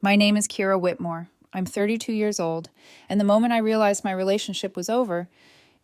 My name is Kira Whitmore. I'm 32 years old, and the moment I realized my relationship was over,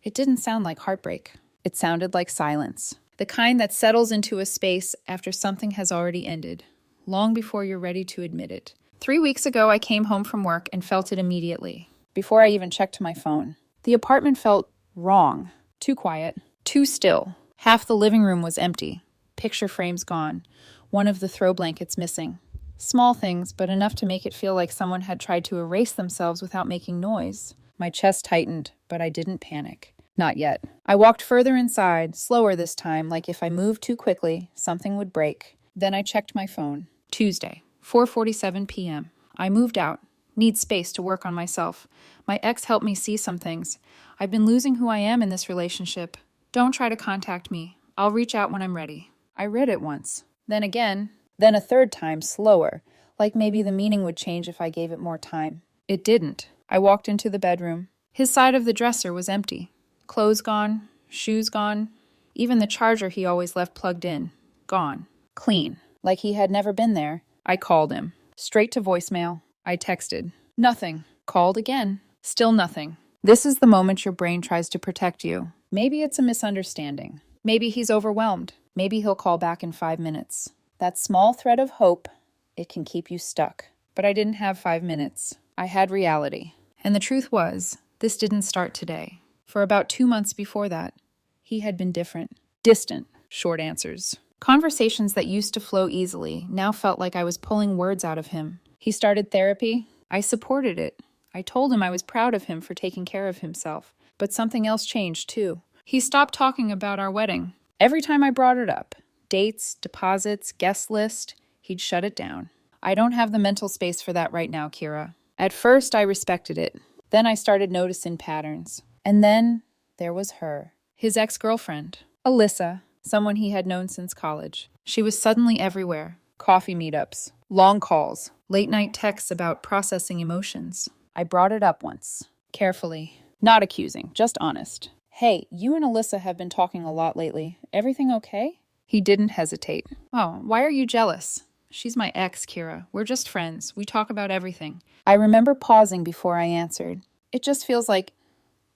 it didn't sound like heartbreak. It sounded like silence. The kind that settles into a space after something has already ended, long before you're ready to admit it. 3 weeks ago, I came home from work and felt it immediately, before I even checked my phone. The apartment felt wrong. Too quiet. Too still. Half the living room was empty. Picture frames gone. One of the throw blankets missing. Small things, but enough to make it feel like someone had tried to erase themselves without making noise. My chest tightened, but I didn't panic. Not yet. I walked further inside, slower this time, like if I moved too quickly, something would break. Then I checked my phone. Tuesday, 4:47 p.m. I moved out. Need space to work on myself. My ex helped me see some things. I've been losing who I am in this relationship. Don't try to contact me. I'll reach out when I'm ready. I read it once. Then again. Then a third time, slower, like maybe the meaning would change if I gave it more time. It didn't. I walked into the bedroom. His side of the dresser was empty. Clothes gone, shoes gone, even the charger he always left plugged in. Gone. Clean. Like he had never been there. I called him. Straight to voicemail. I texted. Nothing. Called again. Still nothing. This is the moment your brain tries to protect you. Maybe it's a misunderstanding. Maybe he's overwhelmed. Maybe he'll call back in 5 minutes. That small thread of hope, it can keep you stuck. But I didn't have 5 minutes. I had reality. And the truth was, this didn't start today. For about 2 months before that, he had been different. Distant. Short answers. Conversations that used to flow easily now felt like I was pulling words out of him. He started therapy. I supported it. I told him I was proud of him for taking care of himself. But something else changed, too. He stopped talking about our wedding. Every time I brought it up, dates, deposits, guest list, he'd shut it down. I don't have the mental space for that right now, Kira. At first, I respected it. Then I started noticing patterns. And then there was her, his ex-girlfriend, Alyssa, someone he had known since college. She was suddenly everywhere. Coffee meetups, long calls, late-night texts about processing emotions. I brought it up once, carefully. Not accusing, just honest. Hey, you and Alyssa have been talking a lot lately. Everything okay? He didn't hesitate. Oh, why are you jealous? She's my ex, Kira. We're just friends. We talk about everything. I remember pausing before I answered. It just feels like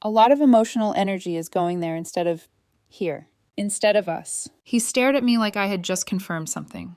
a lot of emotional energy is going there instead of here. Instead of us. He stared at me like I had just confirmed something.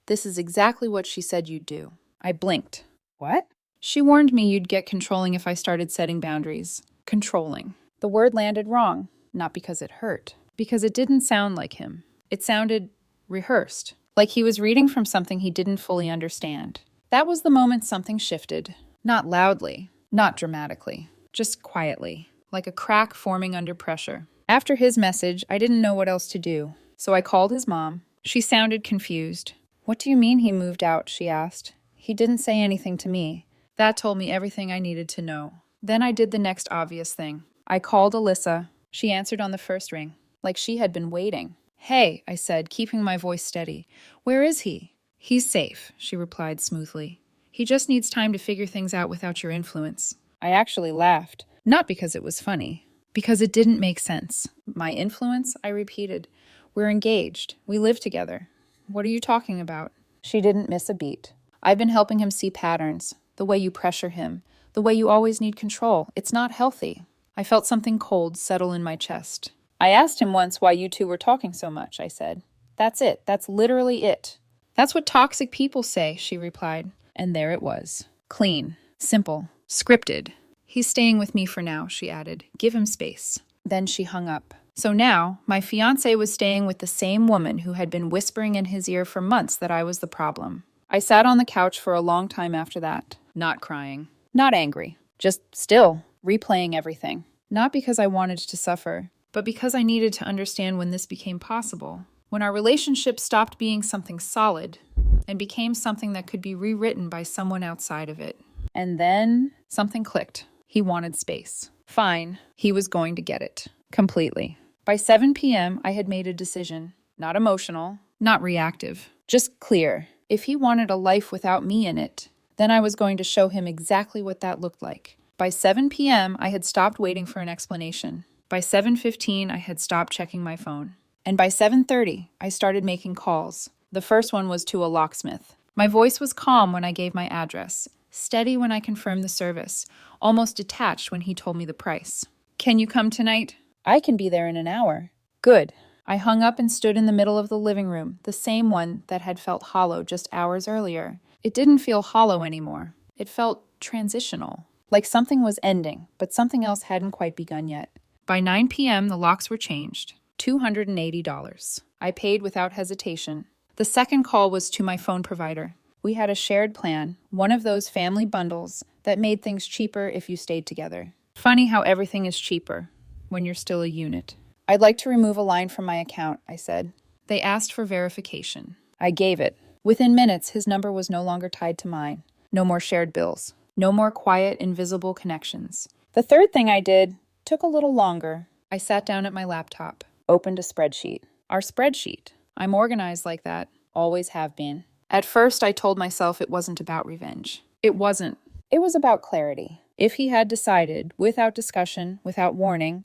This is exactly what she said you'd do. I blinked. What? She warned me you'd get controlling if I started setting boundaries. Controlling. The word landed wrong. Not because it hurt. Because it didn't sound like him. It sounded rehearsed, like he was reading from something he didn't fully understand. That was the moment something shifted. Not loudly, not dramatically, just quietly, like a crack forming under pressure. After his message, I didn't know what else to do, so I called his mom. She sounded confused. What do you mean he moved out? She asked. He didn't say anything to me. That told me everything I needed to know. Then I did the next obvious thing. I called Alyssa. She answered on the first ring, like she had been waiting. Hey, I said, keeping my voice steady. Where is he? He's safe, she replied smoothly. He just needs time to figure things out without your influence. I actually laughed. Not because it was funny. Because it didn't make sense. My influence? I repeated. We're engaged. We live together. What are you talking about? She didn't miss a beat. I've been helping him see patterns. The way you pressure him. The way you always need control. It's not healthy. I felt something cold settle in my chest. I asked him once why you two were talking so much, I said. That's it. That's literally it. That's what toxic people say, she replied. And there it was. Clean. Simple. Scripted. He's staying with me for now, she added. Give him space. Then she hung up. So now, my fiancé was staying with the same woman who had been whispering in his ear for months that I was the problem. I sat on the couch for a long time after that, not crying, not angry, just still, replaying everything. Not because I wanted to suffer, but because I needed to understand when this became possible. When our relationship stopped being something solid and became something that could be rewritten by someone outside of it. And then something clicked. He wanted space. Fine, he was going to get it. Completely. By 7 p.m., I had made a decision. Not emotional, not reactive, just clear. If he wanted a life without me in it, then I was going to show him exactly what that looked like. By 7 p.m., I had stopped waiting for an explanation. By 7:15, I had stopped checking my phone. And by 7:30, I started making calls. The first one was to a locksmith. My voice was calm when I gave my address, steady when I confirmed the service, almost detached when he told me the price. Can you come tonight? I can be there in an hour. Good. I hung up and stood in the middle of the living room, the same one that had felt hollow just hours earlier. It didn't feel hollow anymore. It felt transitional, like something was ending, but something else hadn't quite begun yet. By 9 p.m., the locks were changed. $280. I paid without hesitation. The second call was to my phone provider. We had a shared plan, one of those family bundles that made things cheaper if you stayed together. Funny how everything is cheaper when you're still a unit. I'd like to remove a line from my account, I said. They asked for verification. I gave it. Within minutes, his number was no longer tied to mine. No more shared bills. No more quiet, invisible connections. The third thing I did took a little longer. I sat down at my laptop, opened a spreadsheet. Our spreadsheet. I'm organized like that. Always have been. At first, I told myself it wasn't about revenge. It wasn't. It was about clarity. If he had decided, without discussion, without warning,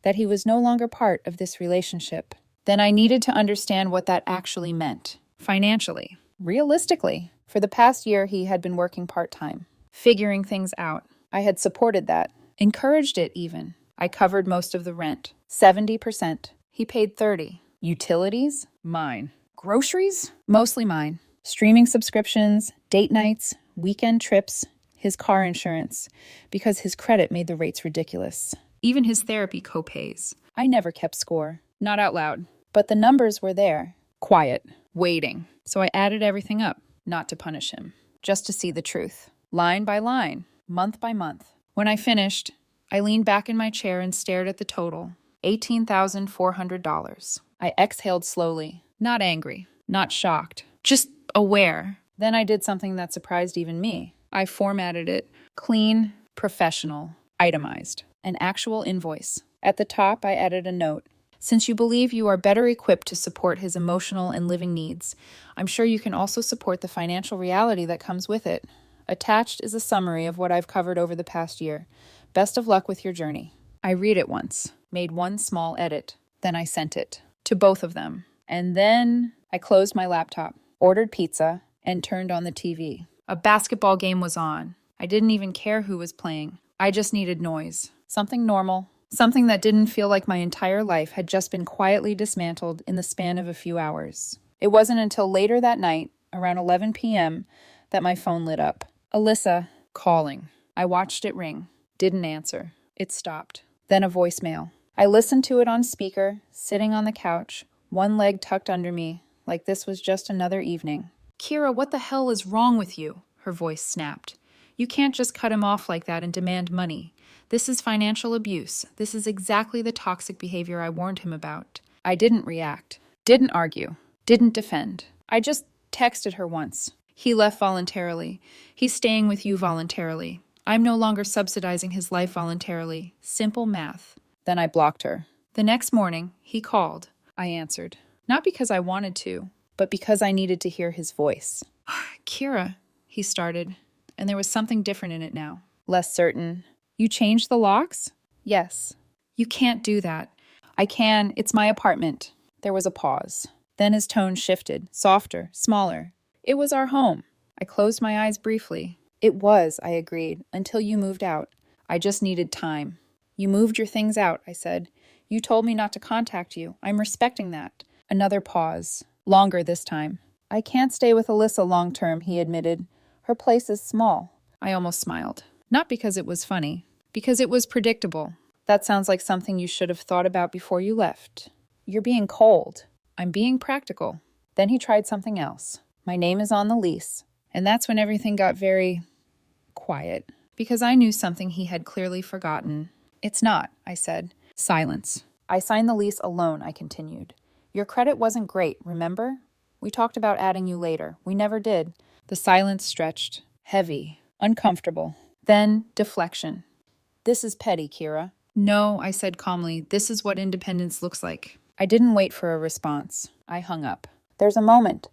that he was no longer part of this relationship, then I needed to understand what that actually meant. Financially. Realistically. For the past year, he had been working part-time, figuring things out. I had supported that. Encouraged it, even. I covered most of the rent. 70%. He paid 30%. Utilities? Mine. Groceries? Mostly mine. Streaming subscriptions, date nights, weekend trips, his car insurance, because his credit made the rates ridiculous. Even his therapy co-pays. I never kept score. Not out loud. But the numbers were there. Quiet. Waiting. So I added everything up, not to punish him. Just to see the truth. Line by line. Month by month. When I finished, I leaned back in my chair and stared at the total. $18,400. I exhaled slowly. Not angry. Not shocked. Just aware. Then I did something that surprised even me. I formatted it. Clean, professional, itemized. An actual invoice. At the top, I added a note. Since you believe you are better equipped to support his emotional and living needs, I'm sure you can also support the financial reality that comes with it. Attached is a summary of what I've covered over the past year. Best of luck with your journey. I read it once, made one small edit. Then I sent it to both of them. And then I closed my laptop, ordered pizza, and turned on the TV. A basketball game was on. I didn't even care who was playing. I just needed noise. Something normal. Something that didn't feel like my entire life had just been quietly dismantled in the span of a few hours. It wasn't until later that night, around 11 p.m., that my phone lit up. Alyssa, calling. I watched it ring. Didn't answer. It stopped. Then a voicemail. I listened to it on speaker, sitting on the couch, one leg tucked under me, like this was just another evening. Kira, what the hell is wrong with you? Her voice snapped. You can't just cut him off like that and demand money. This is financial abuse. This is exactly the toxic behavior I warned him about. I didn't react. Didn't argue. Didn't defend. I just texted her once. He left voluntarily. He's staying with you voluntarily. I'm no longer subsidizing his life voluntarily. Simple math. Then I blocked her. The next morning, he called. I answered. Not because I wanted to, but because I needed to hear his voice. Kira, he started, and there was something different in it now. Less certain. You changed the locks? Yes. You can't do that. I can. It's my apartment. There was a pause. Then his tone shifted, softer, smaller. It was our home. I closed my eyes briefly. It was, I agreed, until you moved out. I just needed time. You moved your things out, I said. You told me not to contact you. I'm respecting that. Another pause. Longer this time. I can't stay with Alyssa long term, he admitted. Her place is small. I almost smiled. Not because it was funny. Because it was predictable. That sounds like something you should have thought about before you left. You're being cold. I'm being practical. Then he tried something else. My name is on the lease. And that's when everything got very quiet. Because I knew something he had clearly forgotten. It's not, I said. Silence. I signed the lease alone, I continued. Your credit wasn't great, remember? We talked about adding you later. We never did. The silence stretched. Heavy. Uncomfortable. Then deflection. This is petty, Kira. No, I said calmly. This is what independence looks like. I didn't wait for a response. I hung up. There's a moment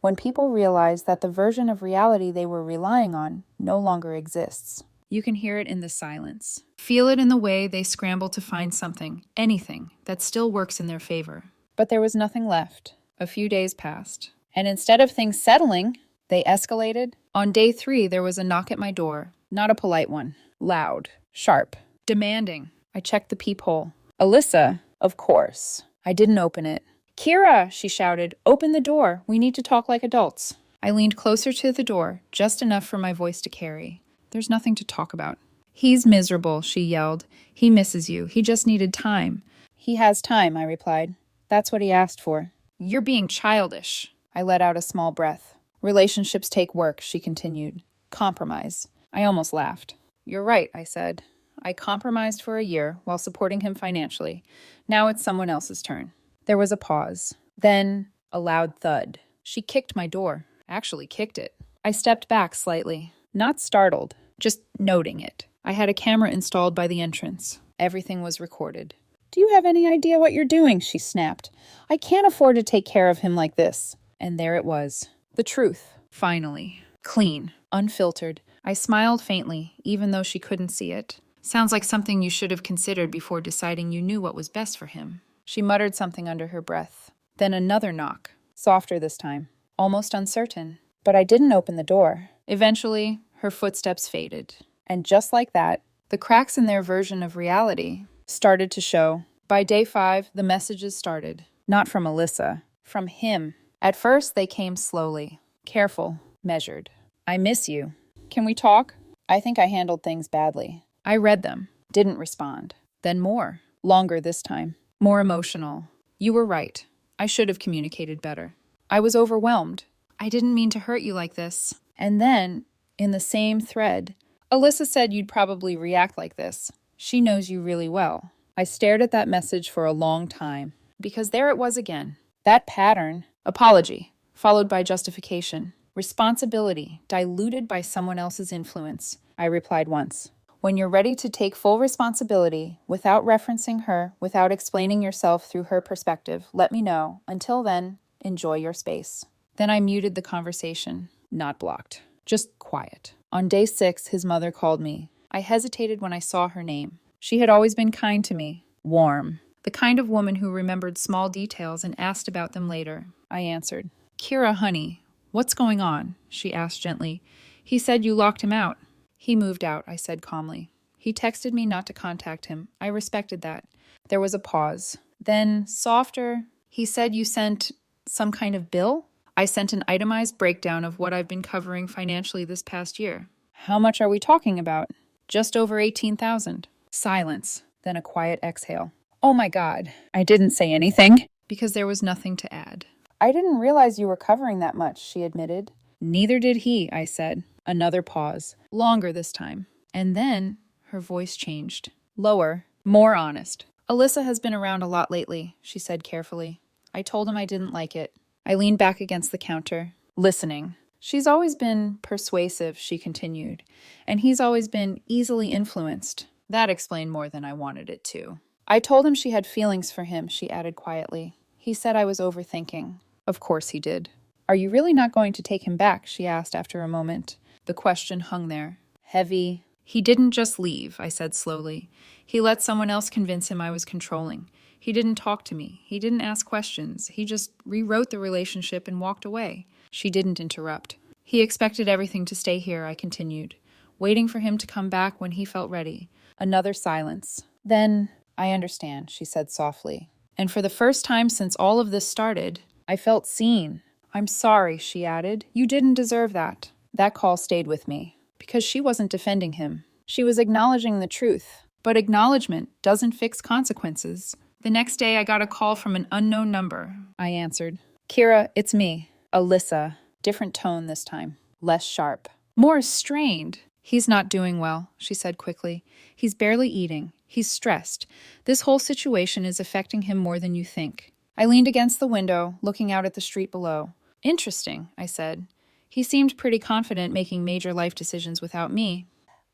when people realize that the version of reality they were relying on no longer exists. You can hear it in the silence. Feel it in the way they scramble to find something, anything, that still works in their favor. But there was nothing left. A few days passed. And instead of things settling, They escalated. On day 3, there was a knock at my door. Not a polite one. Loud. Sharp. Demanding. I checked the peephole. Alyssa, of course. I didn't open it. Kira, she shouted, open the door. We need to talk like adults. I leaned closer to the door, just enough for my voice to carry. There's nothing to talk about. He's miserable, she yelled. He misses you. He just needed time. He has time, I replied. That's what he asked for. You're being childish. I let out a small breath. Relationships take work, she continued. Compromise. I almost laughed. You're right, I said. I compromised for a year while supporting him financially. Now it's someone else's turn. There was a pause. Then a loud thud. She kicked my door. Actually kicked it. I stepped back slightly. Not startled, just noting it. I had a camera installed by the entrance. Everything was recorded. Do you have any idea what you're doing? She snapped. I can't afford to take care of him like this. And there it was. The truth. Finally. Clean. Unfiltered. I smiled faintly, even though she couldn't see it. Sounds like something you should have considered before deciding you knew what was best for him. She muttered something under her breath. Then another knock. Softer this time. Almost uncertain. But I didn't open the door. Eventually, her footsteps faded. And just like that, the cracks in their version of reality started to show. By day 5, the messages started. Not from Alyssa. From him. At first, they came slowly. Careful. Measured. I miss you. Can we talk? I think I handled things badly. I read them. Didn't respond. Then more. Longer this time. More emotional. You were right. I should have communicated better. I was overwhelmed. I didn't mean to hurt you like this. And then, in the same thread, Alyssa said you'd probably react like this. She knows you really well. I stared at that message for a long time, because there it was again. That pattern. Apology, followed by justification. Responsibility, diluted by someone else's influence. I replied once. When you're ready to take full responsibility, without referencing her, without explaining yourself through her perspective, let me know. Until then, enjoy your space. Then I muted the conversation. Not blocked. Just quiet. On day 6, his mother called me. I hesitated when I saw her name. She had always been kind to me. Warm. The kind of woman who remembered small details and asked about them later. I answered. Kira, honey, what's going on? She asked gently. He said you locked him out. He moved out, I said calmly. He texted me not to contact him. I respected that. There was a pause. Then, softer, he said you sent some kind of bill? I sent an itemized breakdown of what I've been covering financially this past year. How much are we talking about? Just over $18,000. Silence, then a quiet exhale. Oh my God, I didn't say anything. Because there was nothing to add. I didn't realize you were covering that much, she admitted. Neither did he, I said. Another pause. Longer this time. And then her voice changed. Lower, more honest. Alyssa has been around a lot lately, she said carefully. I told him I didn't like it. I leaned back against the counter, listening. She's always been persuasive, she continued, and he's always been easily influenced. That explained more than I wanted it to. I told him she had feelings for him, she added quietly. He said I was overthinking. Of course he did. Are you really not going to take him back? She asked after a moment. The question hung there, heavy. He didn't just leave, I said slowly. He let someone else convince him I was controlling. He didn't talk to me. He didn't ask questions. He just rewrote the relationship and walked away. She didn't interrupt. He expected everything to stay here, I continued, waiting for him to come back when he felt ready. Another silence. Then, I understand, she said softly. And for the first time since all of this started, I felt seen. I'm sorry, she added. You didn't deserve that. That call stayed with me, because she wasn't defending him. She was acknowledging the truth. But acknowledgement doesn't fix consequences. The next day, I got a call from an unknown number. I answered. Kira, it's me. Alyssa. Different tone this time. Less sharp. More strained. He's not doing well, she said quickly. He's barely eating. He's stressed. This whole situation is affecting him more than you think. I leaned against the window, looking out at the street below. Interesting, I said. He seemed pretty confident making major life decisions without me.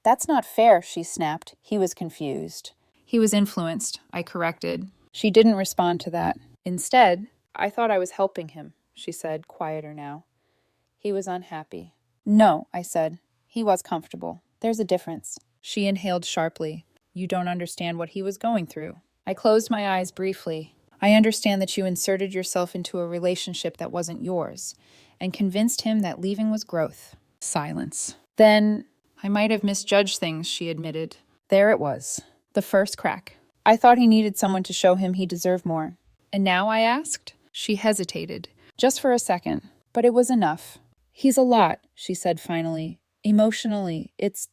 That's not fair, she snapped. He was confused. He was influenced, I corrected. She didn't respond to that. Instead, I thought I was helping him, she said, quieter now. He was unhappy. No, I said. He was comfortable. There's a difference. She inhaled sharply. You don't understand what he was going through. I closed my eyes briefly. I understand that you inserted yourself into a relationship that wasn't yours, and convinced him that leaving was growth. Silence. Then, I might have misjudged things, she admitted. There it was. The first crack. I thought he needed someone to show him he deserved more. And now, I asked? She hesitated, just for a second, but it was enough. He's a lot, she said finally. Emotionally, it's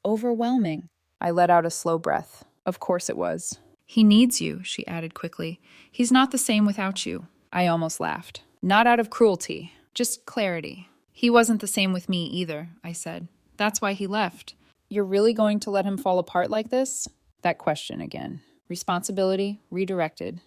overwhelming. I let out a slow breath. Of course it was. He needs you, she added quickly. He's not the same without you. I almost laughed. Not out of cruelty, just clarity. He wasn't the same with me either, I said. That's why he left. You're really going to let him fall apart like this? That question again. Responsibility redirected.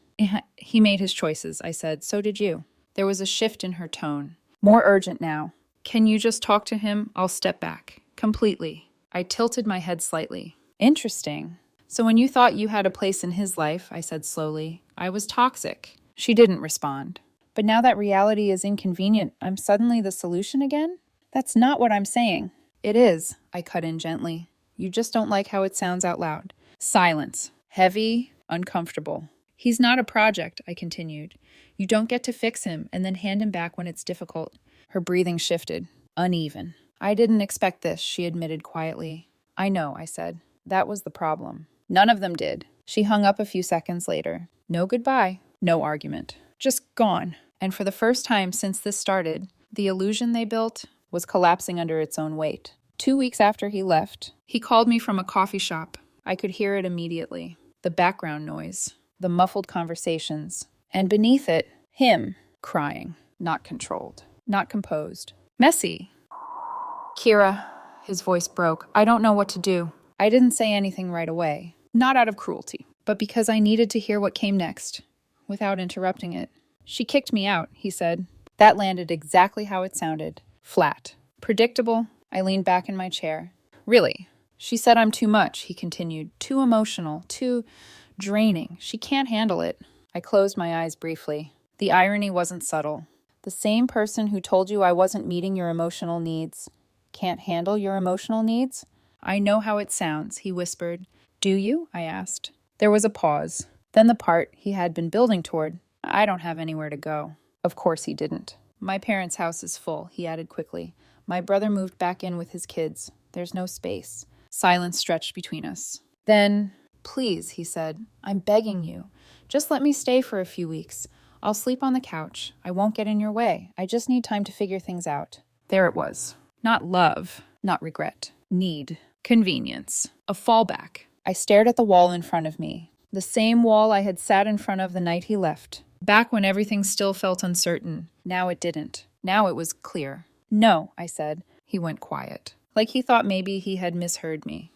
He made his choices, I said. So did you. There was a shift in her tone. More urgent now. Can you just talk to him? I'll step back. Completely. I tilted my head slightly. Interesting. So when you thought you had a place in his life, I said slowly, I was toxic. She didn't respond. But now that reality is inconvenient, I'm suddenly the solution again? That's not what I'm saying. It is, I cut in gently. You just don't like how it sounds out loud. Silence. Heavy, uncomfortable. He's not a project, I continued. You don't get to fix him and then hand him back when it's difficult. Her breathing shifted. Uneven. I didn't expect this, she admitted quietly. I know, I said. That was the problem. None of them did. She hung up a few seconds later. No goodbye. No argument. Just gone. And for the first time since this started, the illusion they built was collapsing under its own weight. 2 weeks after he left, he called me from a coffee shop. I could hear it immediately. The background noise. The muffled conversations. And beneath it, him, crying. Not controlled. Not composed. Messy. Kira, his voice broke. I don't know what to do. I didn't say anything right away. Not out of cruelty, but because I needed to hear what came next, without interrupting it. She kicked me out, he said. That landed exactly how it sounded. Flat. Predictable. I leaned back in my chair. Really? She said I'm too much, he continued. Too emotional. Too draining. She can't handle it. I closed my eyes briefly. The irony wasn't subtle. The same person who told you I wasn't meeting your emotional needs can't handle your emotional needs? I know how it sounds, he whispered. Do you? I asked. There was a pause. Then the part he had been building toward. I don't have anywhere to go. Of course he didn't. My parents' house is full, he added quickly. My brother moved back in with his kids. There's no space. Silence stretched between us. Then, please, he said, I'm begging you. Just let me stay for a few weeks. I'll sleep on the couch. I won't get in your way. I just need time to figure things out. There it was. Not love, not regret. Need. Convenience. A fallback. I stared at the wall in front of me. The same wall I had sat in front of the night he left. Back when everything still felt uncertain. Now it didn't. Now it was clear. No, I said. He went quiet. Like he thought maybe he had misheard me.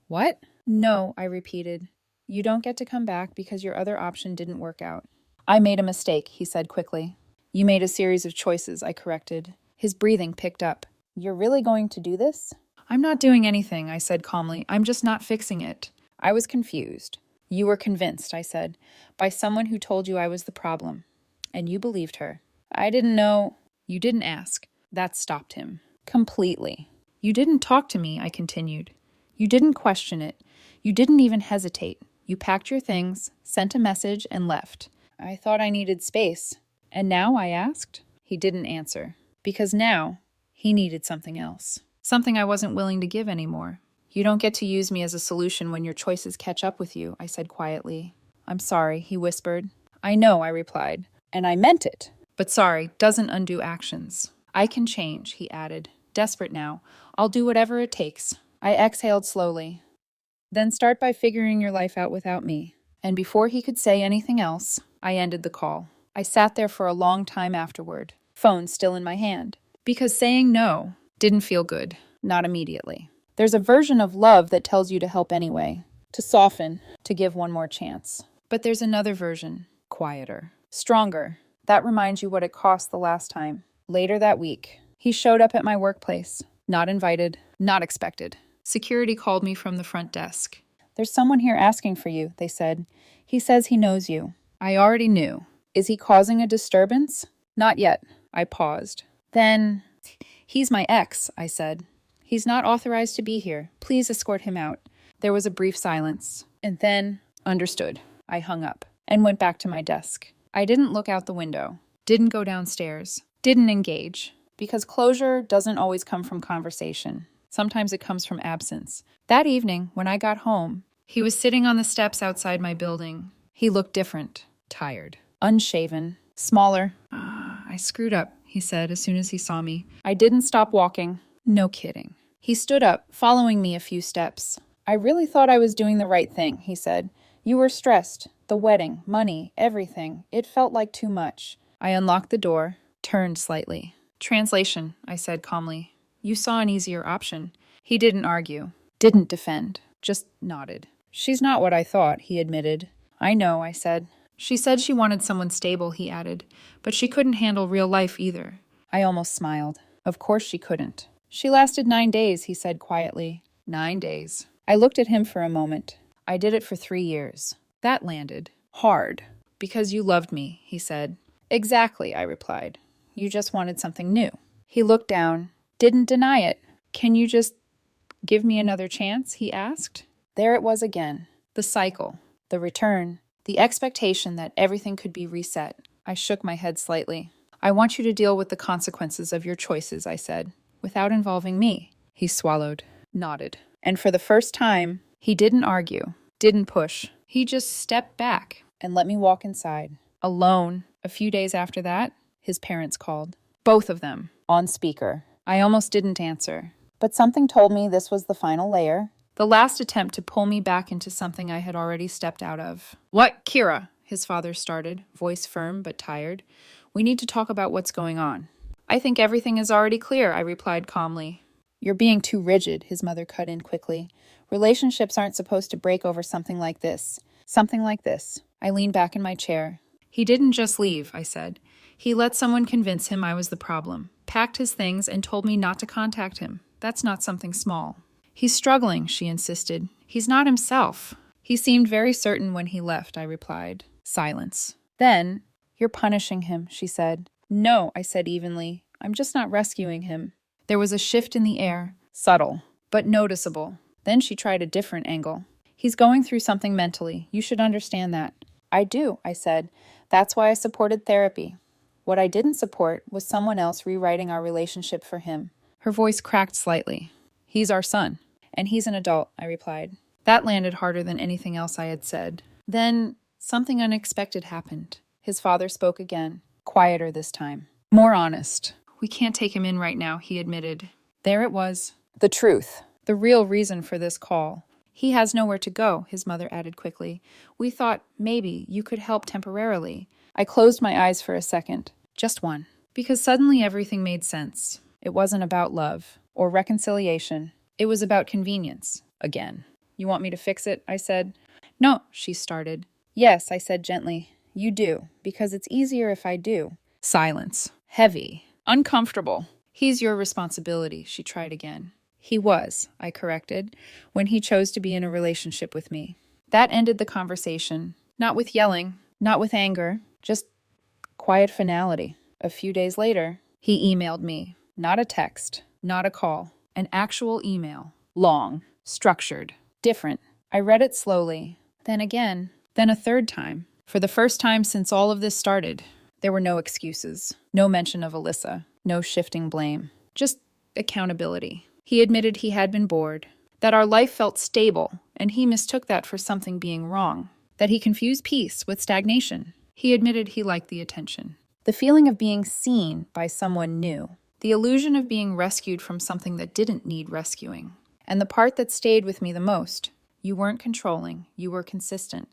What? No, I repeated. You don't get to come back because your other option didn't work out. I made a mistake, he said quickly. You made a series of choices, I corrected. His breathing picked up. You're really going to do this? I'm not doing anything, I said calmly. I'm just not fixing it. I was confused. You were convinced, I said, by someone who told you I was the problem. And you believed her. I didn't know. You didn't ask. That stopped him. Completely. You didn't talk to me, I continued. You didn't question it. You didn't even hesitate. You packed your things, sent a message, and left. I thought I needed space. And now, I asked? He didn't answer. Because now, he needed something else. Something I wasn't willing to give anymore. You don't get to use me as a solution when your choices catch up with you, I said quietly. I'm sorry, he whispered. I know, I replied. And I meant it. But sorry doesn't undo actions. I can change, he added. Desperate now. I'll do whatever it takes. I exhaled slowly. Then start by figuring your life out without me. And before he could say anything else, I ended the call. I sat there for a long time afterward, phone still in my hand. Because saying no didn't feel good. Not immediately. There's a version of love that tells you to help anyway, to soften, to give one more chance. But there's another version, quieter, stronger. That reminds you what it cost the last time. Later that week, he showed up at my workplace. Not invited, not expected. Security called me from the front desk. There's someone here asking for you, they said. He says he knows you. I already knew. Is he causing a disturbance? Not yet. I paused. Then, he's my ex, I said. He's not authorized to be here. Please escort him out. There was a brief silence. And then, understood. I hung up and went back to my desk. I didn't look out the window. Didn't go downstairs. Didn't engage. because closure doesn't always come from conversation. Sometimes it comes from absence. That evening, when I got home, he was sitting on the steps outside my building. He looked different, tired, unshaven, smaller. I screwed up, he said as soon as he saw me. I didn't stop walking. No kidding. He stood up, following me a few steps. I really thought I was doing the right thing, he said. You were stressed. The wedding, money, everything. It felt like too much. I unlocked the door, turned slightly. Translation, I said calmly. You saw an easier option. He didn't argue, didn't defend, just nodded. She's not what I thought, he admitted. I know, I said. She said she wanted someone stable, he added, but she couldn't handle real life either. I almost smiled. Of course she couldn't. She lasted 9 days, he said quietly. 9 days. I looked at him for a moment. I did it for 3 years. That landed. Hard. Because you loved me, he said. Exactly, I replied. You just wanted something new. He looked down, didn't deny it. Can you just give me another chance, he asked. There it was again. The cycle. The return. The expectation that everything could be reset. I shook my head slightly. I want you to deal with the consequences of your choices, I said, without involving me. He swallowed, nodded. And for the first time, he didn't argue, didn't push. He just stepped back and let me walk inside. Alone. A few days after that, his parents called. Both of them, on speaker. I almost didn't answer. But something told me this was the final layer. The last attempt to pull me back into something I had already stepped out of. What, Kira? His father started, voice firm but tired. We need to talk about what's going on. I think everything is already clear, I replied calmly. You're being too rigid, his mother cut in quickly. Relationships aren't supposed to break over something like this. Something like this. I leaned back in my chair. He didn't just leave, I said. He let someone convince him I was the problem, packed his things, and told me not to contact him. That's not something small. He's struggling, she insisted. He's not himself. He seemed very certain when he left, I replied. Silence. Then, you're punishing him, she said. No, I said evenly. I'm just not rescuing him. There was a shift in the air, subtle, but noticeable. Then she tried a different angle. He's going through something mentally. You should understand that. I do, I said. That's why I supported therapy. What I didn't support was someone else rewriting our relationship for him. Her voice cracked slightly. He's our son. And he's an adult, I replied. That landed harder than anything else I had said. Then something unexpected happened. His father spoke again, quieter this time. More honest. We can't take him in right now, he admitted. There it was. The truth. The real reason for this call. He has nowhere to go, his mother added quickly. We thought maybe you could help temporarily. I closed my eyes for a second. Just one. Because suddenly everything made sense. It wasn't about love or reconciliation. It was about convenience. Again. You want me to fix it? I said. No, she started. Yes, I said gently. You do, because it's easier if I do. Silence. Heavy. Uncomfortable. He's your responsibility, she tried again. He was, I corrected, when he chose to be in a relationship with me. That ended the conversation. Not with yelling, not with anger, just quiet finality. A few days later, he emailed me. Not a text, not a call. An actual email. Long, structured, different. I read it slowly, then again, then a third time. For the first time since all of this started, there were no excuses, no mention of Alyssa, no shifting blame, just accountability. He admitted he had been bored, that our life felt stable, and he mistook that for something being wrong, that he confused peace with stagnation. He admitted he liked the attention, the feeling of being seen by someone new, the illusion of being rescued from something that didn't need rescuing. And the part that stayed with me the most, you weren't controlling, you were consistent,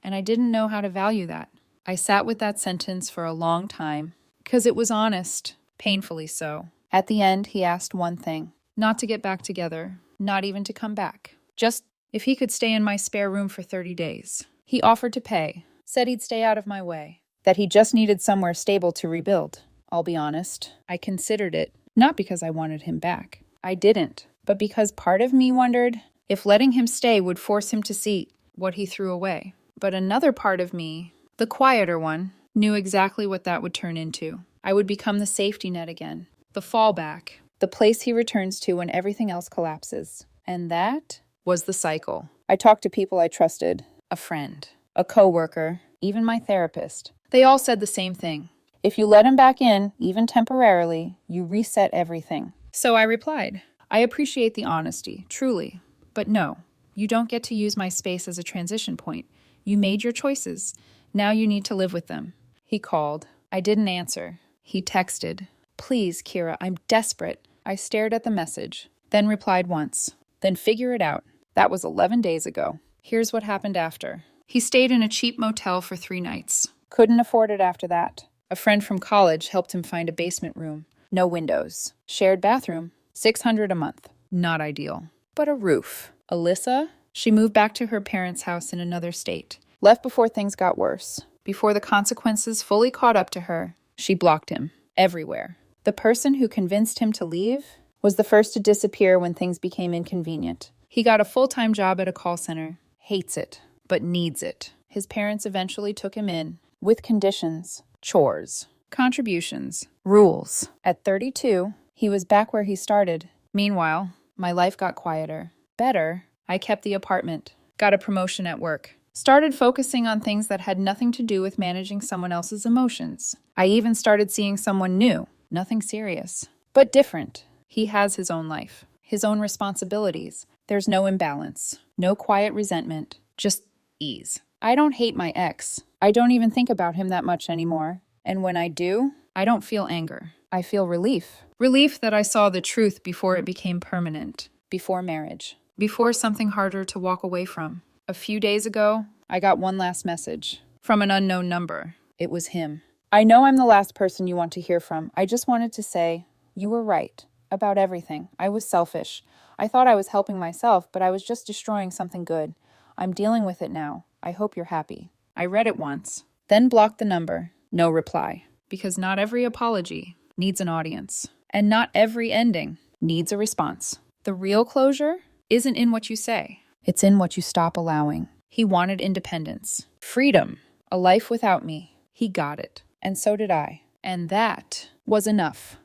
and I didn't know how to value that. I sat with that sentence for a long time, because it was honest, painfully so. At the end, he asked one thing, not to get back together, not even to come back, just if he could stay in my spare room for 30 days. He offered to pay, said he'd stay out of my way, that he just needed somewhere stable to rebuild. I'll be honest, I considered it, not because I wanted him back. I didn't, but because part of me wondered if letting him stay would force him to see what he threw away. But another part of me, the quieter one, knew exactly what that would turn into. I would become the safety net again, the fallback, the place he returns to when everything else collapses. And that was the cycle. I talked to people I trusted, a friend, a coworker, even my therapist. They all said the same thing. If you let him back in, even temporarily, you reset everything. So I replied, I appreciate the honesty, truly. But no, you don't get to use my space as a transition point. You made your choices. Now you need to live with them. He called. I didn't answer. He texted. Please, Kira, I'm desperate. I stared at the message, then replied once. Then figure it out. That was 11 days ago. Here's what happened after. He stayed in a cheap motel for 3 nights. Couldn't afford it after that. A friend from college helped him find a basement room. No windows. Shared bathroom. $600 a month. Not ideal. But a roof. Alyssa? She moved back to her parents' house in another state. Left before things got worse. Before the consequences fully caught up to her, she blocked him. Everywhere. The person who convinced him to leave was the first to disappear when things became inconvenient. He got a full-time job at a call center. Hates it, but needs it. His parents eventually took him in, with conditions, chores, contributions, rules. At 32, he was back where he started. Meanwhile, my life got quieter. Better, I kept the apartment, got a promotion at work, started focusing on things that had nothing to do with managing someone else's emotions. I even started seeing someone new, nothing serious, but different. He has his own life, his own responsibilities. There's no imbalance, no quiet resentment, just ease. I don't hate my ex. I don't even think about him that much anymore. And when I do, I don't feel anger. I feel relief. Relief that I saw the truth before it became permanent, before marriage, before something harder to walk away from. A few days ago, I got one last message from an unknown number. It was him. I know I'm the last person you want to hear from. I just wanted to say, you were right about everything. I was selfish. I thought I was helping myself, but I was just destroying something good. I'm dealing with it now. I hope you're happy. I read it once, then blocked the number. No reply. Because not every apology needs an audience. And not every ending needs a response. The real closure isn't in what you say. It's in what you stop allowing. He wanted independence, freedom, a life without me. He got it. And so did I. And that was enough.